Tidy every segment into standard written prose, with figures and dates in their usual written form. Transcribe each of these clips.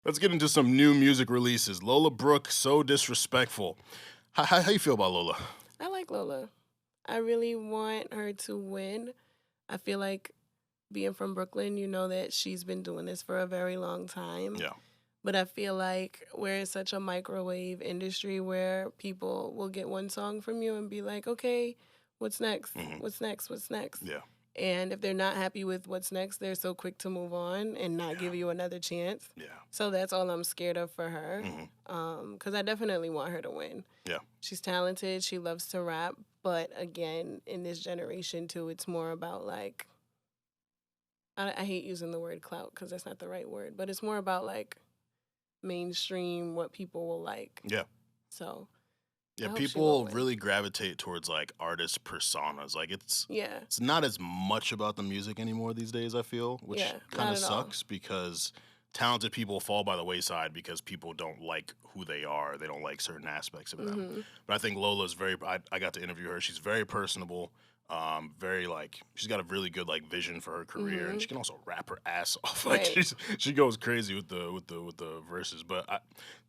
Let's get into some new music releases. Lola Brooke, So Disrespectful. How you feel about Lola? I like Lola. I really want her to win. I feel like being from Brooklyn, you know that she's been doing this for a very long time. Yeah. But I feel like we're in such a microwave industry where people will get one song from you and be like, okay, what's next? Mhm. What's next? What's next? Yeah. And if they're not happy with what's next, they're so quick to move on and not give you another chance. Yeah. So that's all I'm scared of for her. Because I definitely want her to win. Yeah. She's talented. She loves to rap. But again, in this generation, too, it's more about like, I hate using the word clout because that's not the right word. But it's more about like mainstream, what people will like. Yeah. So Yeah, I hope she people will win. really gravitate towards like artist personas. Like it's Yeah. not as much about the music anymore these days, I feel, which Yeah, kind not of at all. sucks because talented people fall by the wayside because people don't like who they are. They don't like certain aspects of them. Mhm. But I think Lola's I got to interview her. She's very personable. Very like she's got a really good like vision for her career, and she can also rap her ass off. Like Right. she goes crazy with the verses. But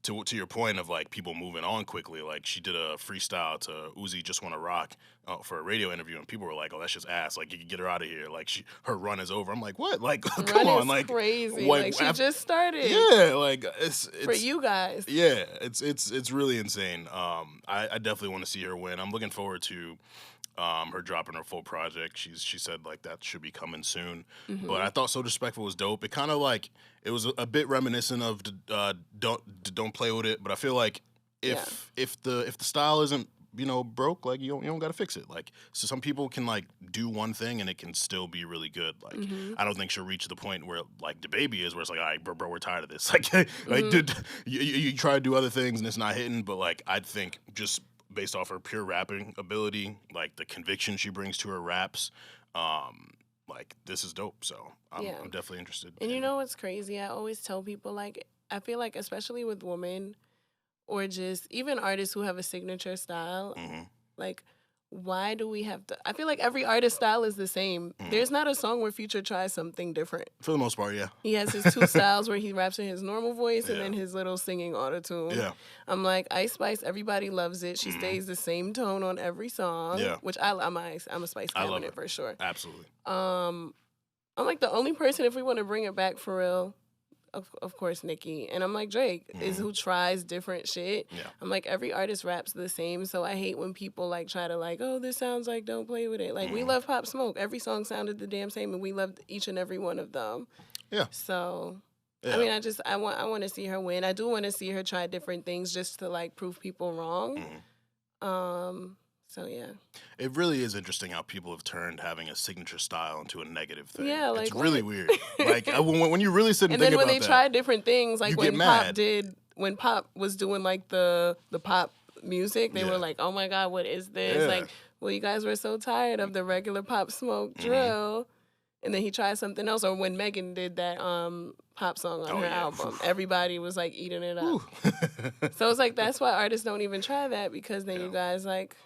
to your point of like people moving on quickly, like she did a freestyle to Uzi Just Wanna Rock for a radio interview, and people were like, "Oh, that's just ass. Like you can get her out of here. Like her run is over." I'm like, "What? Like come Run on, is like crazy. what- Like she af- just started. yeah, like it's For you guys. yeah, it's really insane. I definitely want to see her win. I'm looking forward to her dropping her full project. She said like that should be coming soon. But I thought So Disrespectful was dope. It kind of like it was a bit reminiscent of don't play with it. But I feel like if the style isn't broke, like you don't got to fix it. Like so some people can like do one thing and it can still be really good. Like I don't think she'll reach the point where like the baby is, where it's like, all right, bro, we're tired of this. Like dude, you try to do other things and it's not hitting. But like I think just based off her pure rapping ability, like the conviction she brings to her raps, like this is dope. So I'm definitely interested. And you know what's crazy? I always tell people, like, I feel like especially with women or just even artists who have a signature style, like, why do we have to? I feel like every artist style is the same. There's not a song where Future tries something different. For the most part, yeah. He has his two styles where he raps in his normal voice and then his little singing auto-tune. Yeah. I'm like, Ice Spice, everybody loves it. She stays the same tone on every song. Yeah. Which I'm a Spice cabinet for sure. Absolutely. I'm like the only person, if we want to bring it back for real, of course, Nicki. And I'm like, Drake is who tries different shit. Yeah. I'm like, every artist raps the same. So I hate when people like try to like, oh, this sounds like Don't Play With It. Like, we love Pop Smoke. Every song sounded the damn same, and we loved each and every one of them. Yeah. So, Yeah. I mean, I want to see her win. I do want to see her try different things just to like prove people wrong. So yeah. It really is interesting how people have turned having a signature style into a negative thing. Yeah, like, it's really what? weird. Like when you really sit and And think then when about they that, tried different things, like you when get Pop mad. when Pop was doing like the pop music, they were like, oh my God, what is this? Yeah. Like, well, you guys were so tired of the regular Pop Smoke drill. And then he tried something else. Or when Megan did that pop song on her album, everybody was like eating it up. So it's like, that's why artists don't even try that, because then you guys like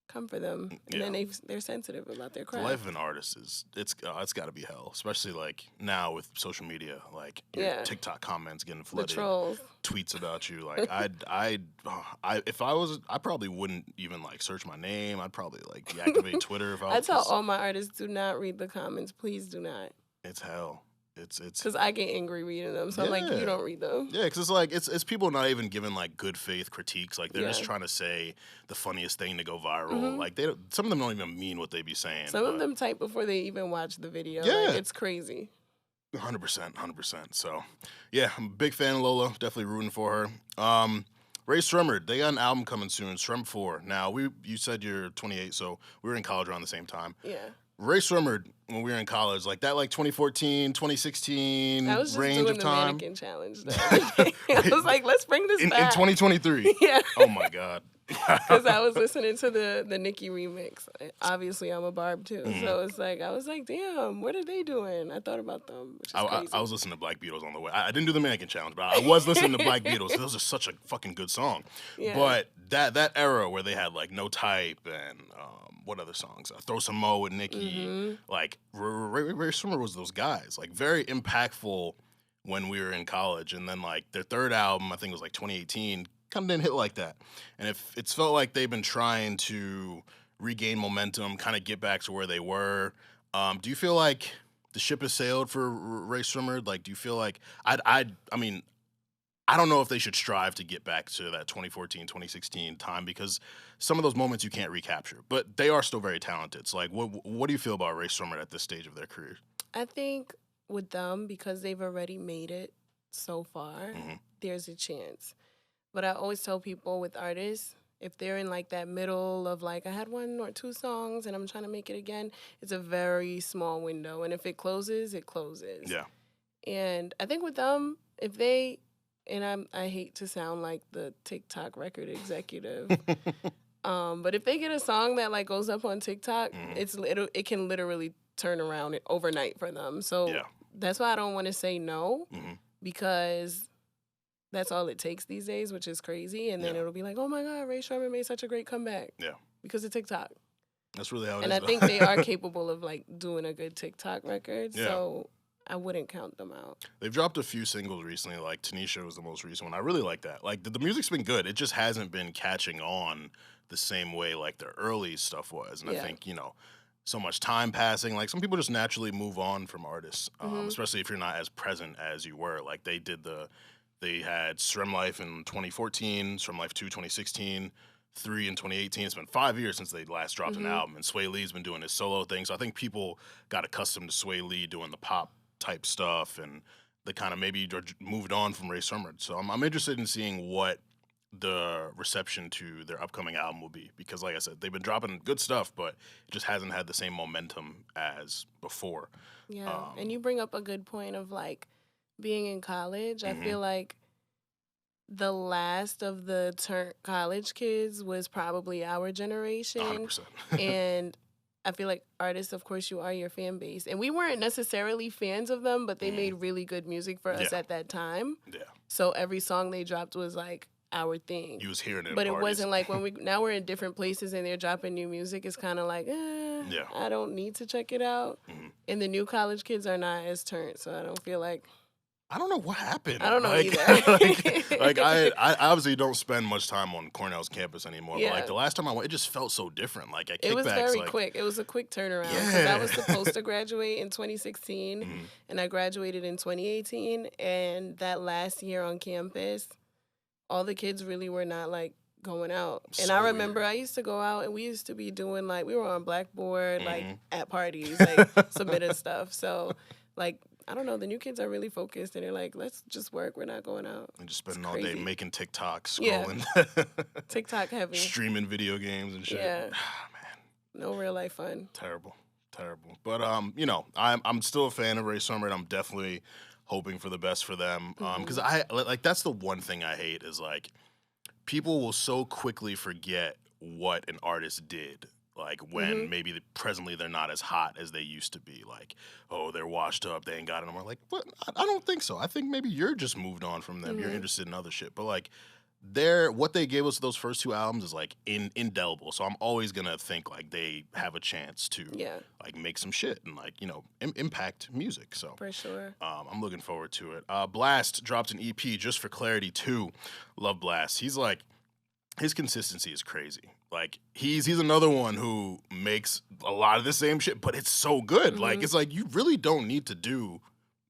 come for them, and then they're sensitive about their The craft. life of an artist is it's got to be hell, especially like now with social media, like your TikTok comments getting The flooded, trolls. tweets about you. Like if I probably wouldn't even like search my name. I'd probably like deactivate Twitter if I was. I tell all my artists, do not read the comments. Please do not. It's hell. It's because I get angry reading them. So I'm like, you don't read them. Yeah, because it's like it's people not even giving like good faith critiques. Like they're just trying to say the funniest thing to go viral. Like some of them don't even mean what they be saying. Some of them type before they even watch the video. Yeah, like, it's crazy. 100%. So yeah, I'm a big fan of Lola. Definitely rooting for her. Rae Sremmurd, they got an album coming soon, Srem 4. Now you said you're 28, so we were in college around the same time. Yeah. Rae Sremmurd, when we were in college, like that, like 2014, 2016 I was just range doing of the time. mannequin challenge. I was like, let's bring this back. In 2023. Yeah. Oh my God. Because I was listening to the Nicki remix. Obviously, I'm a Barb too, so it's like I was like, damn, what are they doing? I thought about them. Which is crazy. I was listening to Black Beatles on the way. I didn't do the mannequin challenge, but I was listening to Black Beatles. Those are such a fucking good song. Yeah. But that era where they had like No Type and what other songs? Throw Some Mo with Nicki. Like Rae Sremmurd was those guys. Like very impactful when we were in college, and then like their third album, I think it was like 2018, kind of didn't hit like that. And it's felt like they've been trying to regain momentum, kind of get back to where they were. Do you feel like the ship has sailed for Rae Sremmurd? Like, do you feel like I mean, I don't know if they should strive to get back to that 2014, 2016 time, because some of those moments you can't recapture, but they are still very talented. So, like, what do you feel about Rae Sremmurd at this stage of their career? I think with them, because they've already made it so far, there's a chance. But I always tell people with artists, if they're in like that middle of like, I had 1 or 2 songs and I'm trying to make it again, it's a very small window. And if it closes, it closes. Yeah. And I think with them, if they, and I hate to sound like the TikTok record executive, but if they get a song that like goes up on TikTok, it can literally turn around overnight for them. So that's why I don't want to say no, because that's all it takes these days, which is crazy. And then it'll be like, oh my God, Rae Sremmurd made such a great comeback. Yeah. Because of TikTok. That's really how it is. And I think they are capable of like doing a good TikTok record. Yeah. So I wouldn't count them out. They've dropped a few singles recently, like Tanisha was the most recent one. I really like that. Like the music's been good. It just hasn't been catching on the same way like their early stuff was. And I think, you know, so much time passing. Like some people just naturally move on from artists, especially if you're not as present as you were. Like they had Srem Life in 2014, Srem Life 2 2016, 3 in 2018. It's been 5 years since they last dropped an album, and Sway Lee's been doing his solo thing. So I think people got accustomed to Sway Lee doing the pop type stuff, and they kind of maybe moved on from Rae Sremmurd. So I'm interested in seeing what the reception to their upcoming album will be, because like I said, they've been dropping good stuff, but it just hasn't had the same momentum as before. Yeah, and you bring up a good point of like being in college. I feel like the last of the college kids was probably our generation. 100%. And I feel like artists, of course, you are your fan base. And we weren't necessarily fans of them, but they made really good music for us at that time. Yeah. So every song they dropped was like our thing. You was hearing it. But it wasn't like when now we're in different places and they're dropping new music, it's kind of like, I don't need to check it out. And the new college kids are not as turned, so I don't feel like. I don't know what happened. I don't know either. like I obviously don't spend much time on Cornell's campus anymore. But like the last time I went, it just felt so different. Like at Kickbacks, it was very quick. It was a quick turnaround. Yeah. I was supposed to graduate in 2016, and I graduated in 2018. And that last year on campus, all the kids really were not like going out. And So I remember I used to go out, and we used to be doing like, we were on Blackboard, like at parties, like submitting stuff. So like, I don't know, the new kids are really focused, and they're like, let's just work. We're not going out. And just spending all day making TikToks, scrolling. TikTok heavy. Streaming video games and shit. Yeah. Man. No real life fun. Terrible. But, you know, I'm still a fan of Rae Sremmurd. I'm definitely hoping for the best for them. Because that's the one thing I hate is, like, people will so quickly forget what an artist did. Like when maybe presently they're not as hot as they used to be. Like, oh, they're washed up, they ain't got it anymore. Like, what? I don't think so. I think maybe you're just moved on from them. You're interested in other shit. But like, what they gave us those first 2 albums is like indelible. So I'm always gonna think like they have a chance to like make some shit and like, you know, impact music. So for sure, I'm looking forward to it. Blxst dropped an EP, Just for Clarity 2. Love Blxst. He's like, his consistency is crazy. Like he's another one who makes a lot of the same shit, but it's so good. Like it's like you really don't need to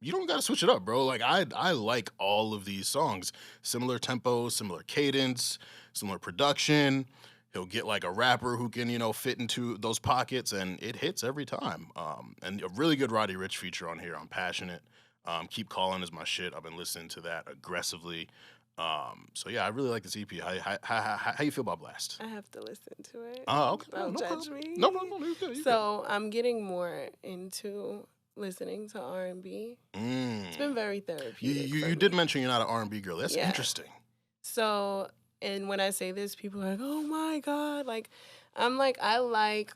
you don't gotta switch it up, bro. Like I like all of these songs. Similar tempo, similar cadence, similar production. He'll get like a rapper who can, you know, fit into those pockets, and it hits every time. And a really good Roddy Ricch feature on here. I'm Passionate. Keep Calling is my shit. I've been listening to that aggressively. So yeah, I really like this EP. How you feel about Blxst? I have to listen to it. Oh, okay. Don't judge me. No. So I'm getting more into listening to R&B. It's been very therapeutic. You did mention you're not an R&B girl. That's interesting. So, and when I say this, people are like, "Oh my God!" Like, I'm like, I like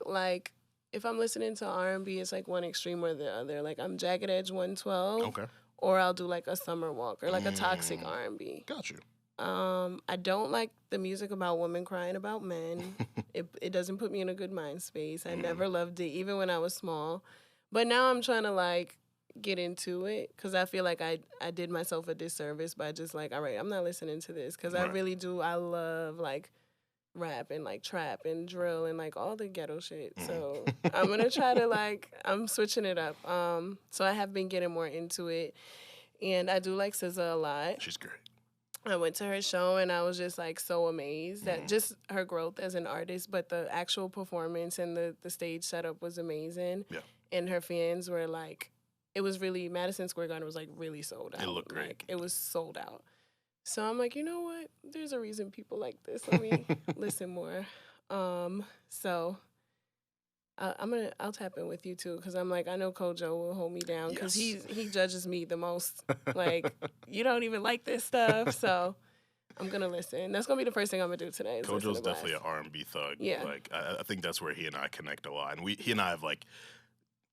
if I'm listening to R&B, it's like one extreme or the other. Like I'm Jagged Edge 112. Okay. Or I'll do like a Summer Walk or like a toxic R&B. Got you. I don't like the music about women crying about men. It doesn't put me in a good mind space. I never loved it, even when I was small. But now I'm trying to like get into it because I feel like I did myself a disservice by just like, all right, I'm not listening to this because I really do. I love like rap and like trap and drill and like all the ghetto shit. So I'm gonna try to like I'm switching it up. So I have been getting more into it, and I do like SZA a lot. She's great. I went to her show and I was just like so amazed at just her growth as an artist, but the actual performance and the stage setup was amazing. Yeah. And her fans were like, it was really, Madison Square Garden was like really sold out. It looked great. Like, it was sold out. So I'm like, you know what? There's a reason people like this. Let me listen more. So I'll tap in with you too, because I'm like, I know Kojo will hold me down because he judges me the most. Like, you don't even like this stuff, so I'm gonna listen. That's gonna be the first thing I'm gonna do today. Kojo's definitely an R&B thug. Yeah, like I think that's where he and I connect a lot, and he and I have like,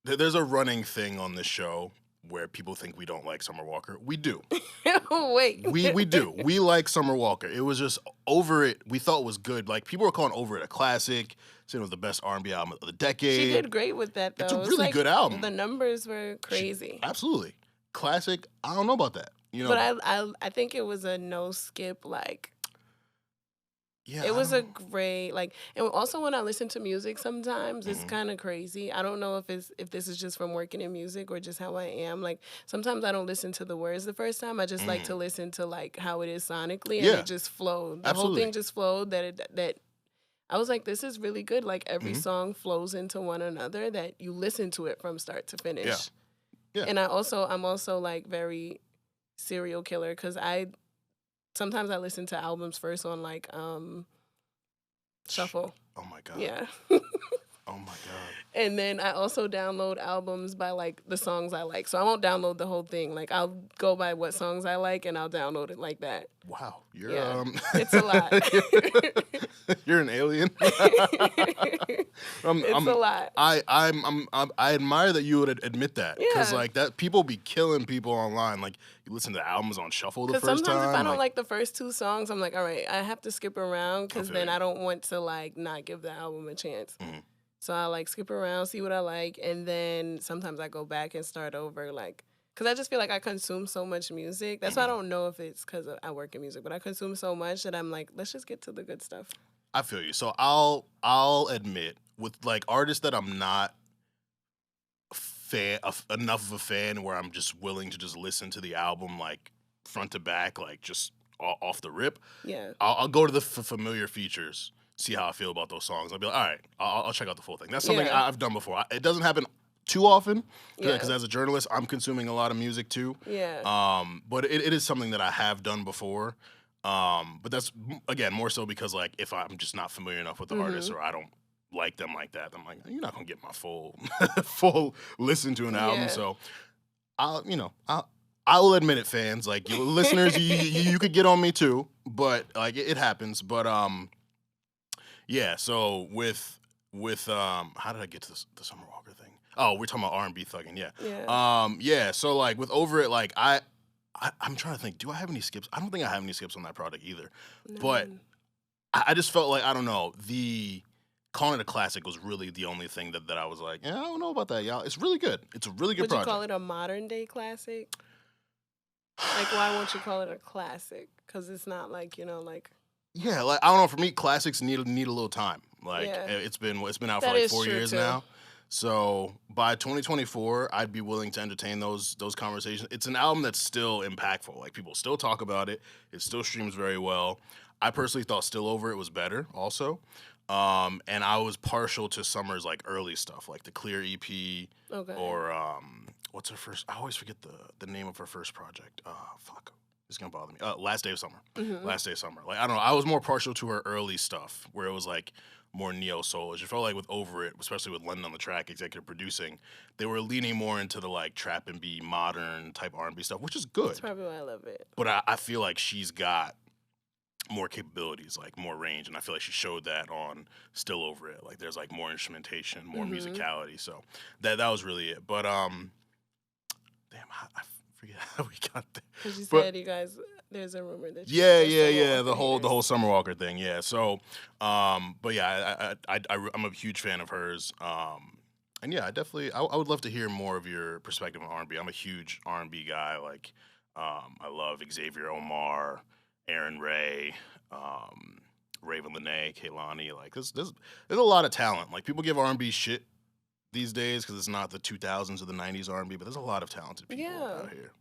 there's a running thing on this show where people think we don't like Summer Walker. We do. Wait. We do. We like Summer Walker. It was just Over It. We thought was good. Like people were calling Over It a classic. Saying it was the best R&B album of the decade. She did great with that though. It's a really good album. The numbers were crazy. Absolutely. Classic. I don't know about that. You know. But I think it was a no skip like. Yeah, it was a great like, and also when I listen to music, sometimes it's kind of crazy. I don't know if this is just from working in music or just how I am. Like sometimes I don't listen to the words the first time. I just like to listen to like how it is sonically, and it just flowed. The whole thing just flowed. That I was like, this is really good. Like every song flows into one another. That you listen to it from start to finish. Yeah. And I'm also like very serial killer because sometimes I listen to albums first on like shuffle. Oh my God. Yeah. Oh my God. And then I also download albums by like the songs I like. So I won't download the whole thing. Like I'll go by what songs I like and I'll download it like that. Wow. You're it's a lot. You're an alien. It's a lot. I admire that you would admit that, because like that people be killing people online. Like you listen to albums on shuffle the first time. Sometimes if I don't like the first two songs, I'm like, all right, I have to skip around because then I don't want to like not give the album a chance. So I like skip around, see what I like, and then sometimes I go back and start over, like, because I just feel like I consume so much music. That's why I don't know if it's because I work in music, but I consume so much that I'm like, let's just get to the good stuff. I feel you. So I'll admit, with like artists that I'm not enough of a fan where I'm just willing to just listen to the album like front to back, like just off the rip. Yeah, I'll go to the familiar features, see how I feel about those songs. I'll be like, all right, I'll check out the full thing. That's something I've done before. It doesn't happen too often because as a journalist, I'm consuming a lot of music too. Yeah. But it is something that I have done before. But that's, again, more so because like if I'm just not familiar enough with the artist or I don't like them like that, I'm like, you're not gonna get my full listen to an album. So I'll admit it, fans. Like listeners, you could get on me too, but like it happens. But yeah. So with how did I get to the Summer Walker thing? Oh, we're talking about R&B thugging. Yeah. So like with Over It, like I'm trying to think. Do I have any skips? I don't think I have any skips on that project either. No. But I just felt like, I don't know, calling it a classic was really the only thing that I was like, yeah, I don't know about that, y'all. It's really good. It's a really good project. Would you call it a modern day classic? Like, why won't you call it a classic? Because it's not like, like. Yeah, like I don't know. For me, classics need a little time. Like it's been out for like 4 years now. So by 2024, I'd be willing to entertain those conversations. It's an album that's still impactful. Like people still talk about it. It still streams very well. I personally thought Still Over It was better also. And I was partial to Summer's like early stuff, like the Clear EP or what's her first? I always forget the name of her first project. Fuck. It's gonna bother me. Last Day of Summer. Last Day of Summer. Like I don't know. I was more partial to her early stuff where it was like more neo-soulish. It felt like with Over It, especially with Lennon on the track, executive producing, they were leaning more into the like trap and B modern type R&B stuff, which is good. That's probably why I love it. But I feel like she's got more capabilities, like more range, and I feel like she showed that on Still Over It. Like there's like more instrumentation, more musicality. So that was really it. But damn, I forget how we got there. Because you said you guys. There's a rumor that the whole Summer Walker thing, So, but yeah, I'm a huge fan of hers. yeah, I would love to hear more of your perspective on R&B. I'm a huge R&B guy. Like, I love Xavier Omar, Aaron Ray, Raven Lenae, Kehlani. Like, there's a lot of talent. Like, people give R&B shit these days because it's not the 2000s or the 90s R&B, but there's a lot of talented people out here.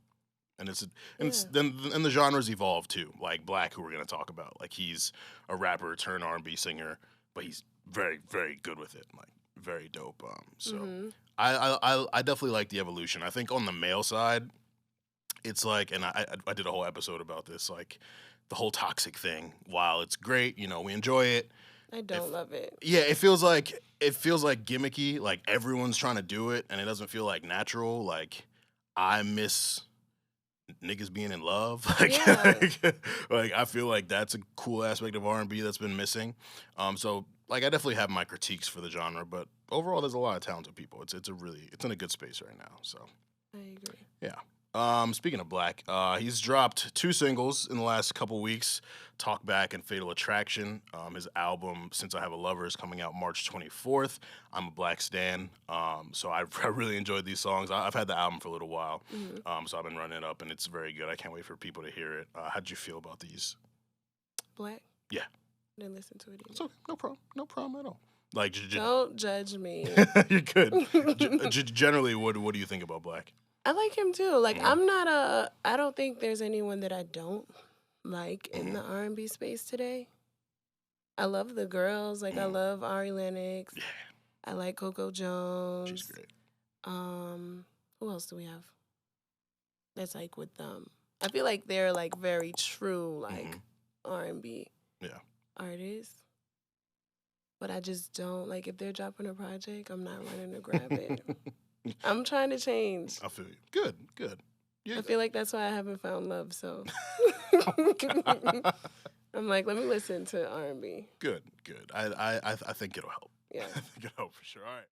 And the genres evolve too. Like Black, who we're gonna talk about. Like, he's a rapper turned R&B singer, but he's very, very good with it. Like, very dope. I definitely like the evolution. I think on the male side, it's like, and I did a whole episode about this, like the whole toxic thing. While it's great, we enjoy it. I don't love it. Yeah, it feels like gimmicky. Like, everyone's trying to do it, and it doesn't feel like natural. Like, I miss niggas being in love. Like, I feel like that's a cool aspect of R&B that's been missing. So like, I definitely have my critiques for the genre, but overall there's a lot of talented people. It's in a good space right now. So I agree. Yeah. Speaking of Black, he's dropped 2 singles in the last couple weeks, Talkback and Fatal Attraction. His album, Since I Have a Lover, is coming out March 24th. I'm a Black stan, so I really enjoyed these songs. I've had the album for a little while, so I've been running it up, and it's very good. I can't wait for people to hear it. How'd you feel about these? Black? Yeah. Didn't listen to it either. So, no problem at all. Like, don't judge me. You're good. Generally, what do you think about Black? I like him too. Like, I don't think there's anyone that I don't like in the R&B space today. I love the girls. Like, I love Ari Lennox. Yeah. I like Coco Jones. She's great. Who else do we have? That's like with them. I feel like they're like very true, like R&B artists. But I just don't, like, if they're dropping a project, I'm not running to grab it. I'm trying to change. I feel you. Good. Yeah. I feel like that's why I haven't found love, so. I'm like, let me listen to R&B. Good. I think it'll help. Yeah. I think it'll help for sure. All right.